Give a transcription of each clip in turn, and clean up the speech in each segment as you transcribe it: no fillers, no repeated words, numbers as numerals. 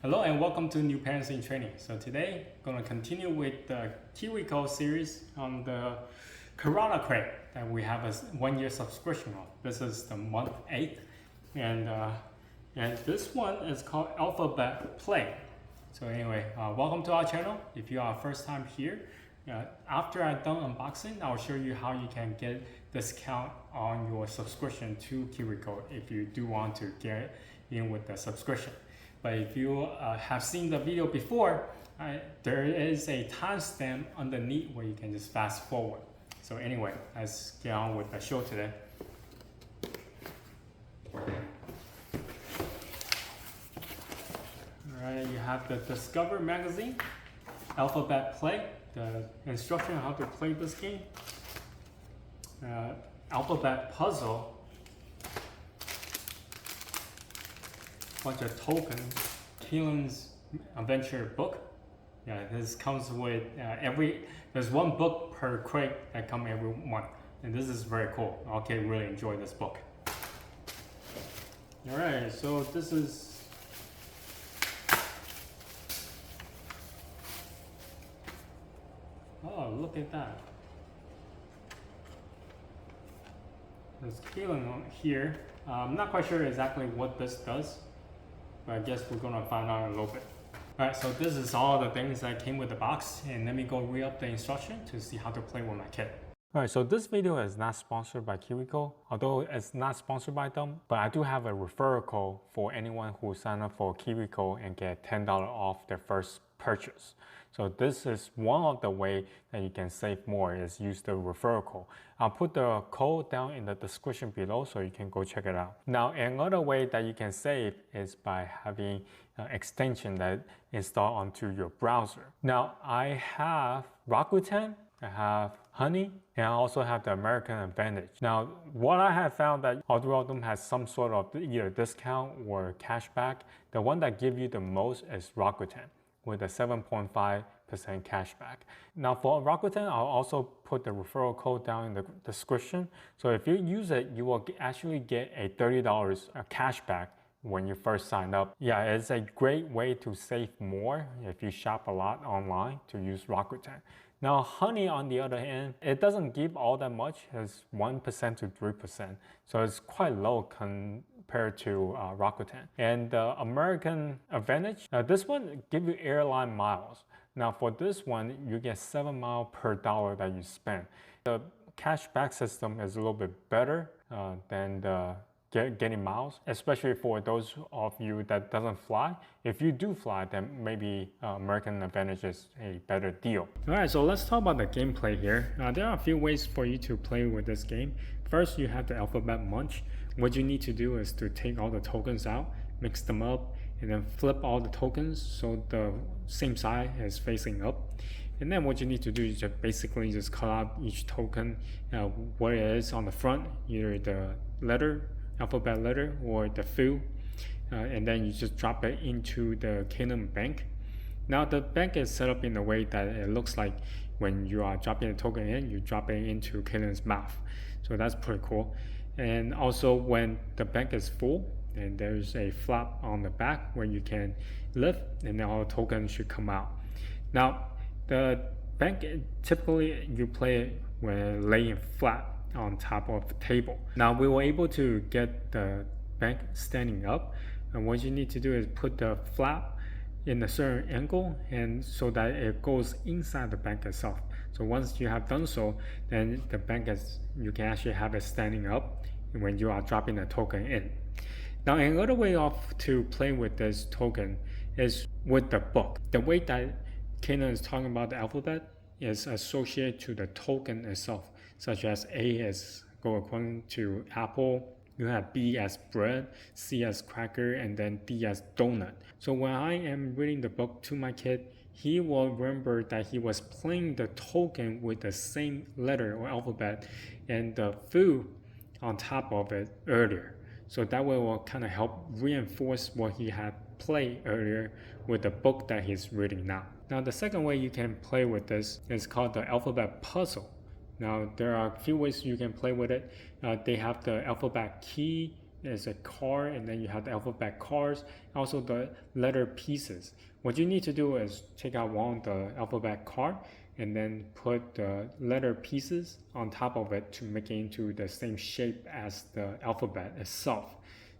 Hello and welcome to New Parents in Training. So today, I'm going to continue with the KiwiCo series on the Koala crate that we have a 1-year subscription of. This is the month 8, and this one is called Alphabet Play. So anyway, welcome to our channel. If you are first time here, after I'm done unboxing, I'll show you how you can get discount on your subscription to KiwiCo if you do want to get in with the subscription. But if you have seen the video before, there is a timestamp underneath where you can just fast forward. So anyway, let's get on with the show today. Alright, you have the Discover magazine, Alphabet Play, the instruction on how to play this game, Alphabet Puzzle, bunch of tokens, Keelan's adventure book. Yeah, this comes with there's one book per crate that come every month, and this is very cool. Okay, really enjoy this book. All right, so this is look at that. There's Keelan on here. I'm not quite sure exactly what this does, but I guess we're gonna find out in a little bit. Alright, so this is all the things that came with the box, and let me go read up the instruction to see how to play with my kid. Alright, so this video is not sponsored by KiwiCo, although it's not sponsored by them, but I do have a referral code for anyone who sign up for KiwiCo and get $10 off their first purchase. So this is one of the way that you can save more is use the referral code. I'll put the code down in the description below so you can go check it out. Now another way that you can save is by having an extension that install onto your browser. Now I have Rakuten, I have Honey, and I also have the American Advantage. Now, what I have found that all of them has some sort of either discount or cashback. The one that gives you the most is Rakuten with a 7.5% cashback. Now for Rakuten, I'll also put the referral code down in the description. So if you use it, you will actually get a $30 cashback when you first sign up. Yeah, it's a great way to save more if you shop a lot online to use Rakuten. Now Honey, on the other hand, it doesn't give all that much. It's 1% to 3%. So it's quite low compared to Rakuten. And the American Advantage, this one gives you airline miles. Now for this one, you get 7 miles per dollar that you spend. The cashback system is a little bit better than the getting miles, especially for those of you that doesn't fly. If you do fly, then maybe American Advantage is a better deal. All right, so let's talk about the gameplay here. There are a few ways for you to play with this game. First, you have the alphabet munch. What you need to do is to take all the tokens out, mix them up, and then flip all the tokens so the same side is facing up. And then what you need to do is just basically just cut out each token, what it is on the front, either the alphabet letter or the fill, and then you just drop it into the Canaan bank. Now the bank is set up in a way that it looks like when you are dropping the token in, you drop it into Canaan's mouth. So that's pretty cool. And also when the bank is full, and there's a flap on the back where you can lift, and then all the tokens should come out. Now the bank, typically you play it when laying flat on top of the table. Now we were able to get the bank standing up, and what you need to do is put the flap in a certain angle and so that it goes inside the bank itself. So once you have done so, then the bank you can actually have it standing up when you are dropping the token in. Now another way to play with this token is with the book. The way that Kenan is talking about the alphabet is associated to the token itself, such as A as go according to apple, you have B as bread, C as cracker, and then D as donut. So when I am reading the book to my kid, he will remember that he was playing the token with the same letter or alphabet and the food on top of it earlier. So that way will kind of help reinforce what he had played earlier with the book that he's reading now. Now the second way you can play with this is called the alphabet puzzle. Now there are a few ways you can play with it. They have the alphabet key is a card, and then you have the alphabet cards, also the letter pieces. What you need to do is take out one of the alphabet card and then put the letter pieces on top of it to make it into the same shape as the alphabet itself.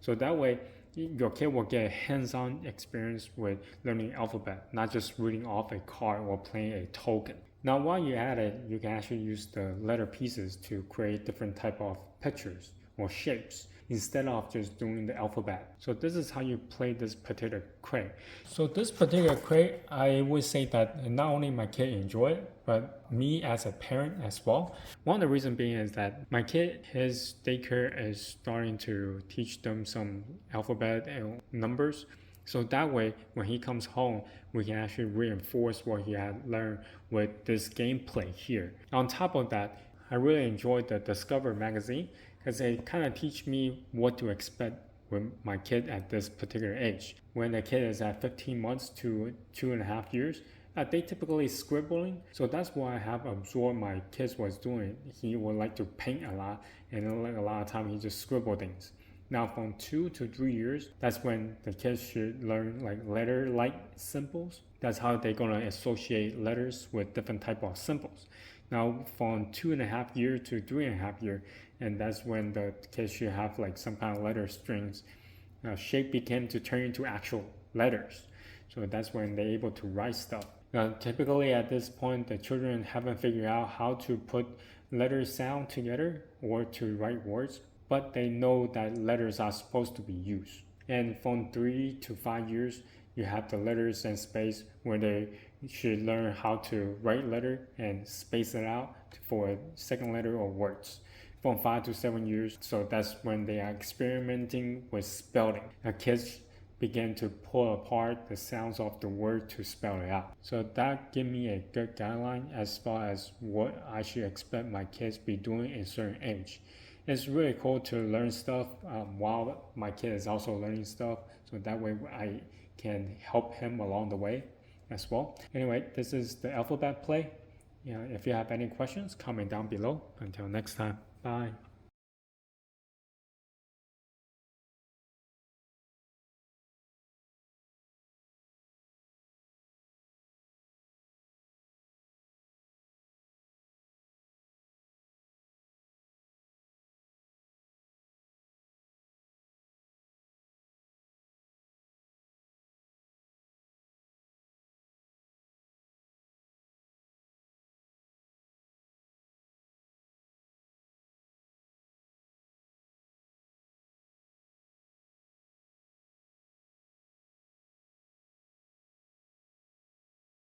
So that way your kid will get a hands-on experience with learning alphabet, not just reading off a card or playing a token. Now while you're at it, you can actually use the letter pieces to create different type of pictures or shapes instead of just doing the alphabet. So this is how you play this particular crate. So this particular crate, I would say that not only my kid enjoy it, but me as a parent as well. One of the reasons being is that my kid, his daycare is starting to teach them some alphabet and numbers. So that way, when he comes home, we can actually reinforce what he had learned with this gameplay here. On top of that, I really enjoyed the Discover magazine because they kind of teach me what to expect with my kid at this particular age. When the kid is at 15 months to 2.5 years, they typically scribbling. So that's what I have absorbed my kids was doing. He would like to paint a lot, and like a lot of time he just scribble things. Now from 2 to 3 years, that's when the kids should learn like letter-like symbols. That's how they're gonna associate letters with different type of symbols. Now from 2.5 years to 3.5 years, and that's when the kids should have like some kind of letter strings. Shape begin to turn into actual letters. So that's when they're able to write stuff. Now typically at this point, the children haven't figured out how to put letter sound together or to write words, but they know that letters are supposed to be used. And from 3 to 5 years, you have the letters and space where they should learn how to write letter and space it out for a second letter or words. From 5 to 7 years, so that's when they are experimenting with spelling. The kids begin to pull apart the sounds of the word to spell it out. So that gave me a good guideline as far as what I should expect my kids be doing in a certain age. It's really cool to learn stuff while my kid is also learning stuff, so that way I can help him along the way as well. Anyway, this is the alphabet play. If you have any questions, comment down below. Until next time, bye.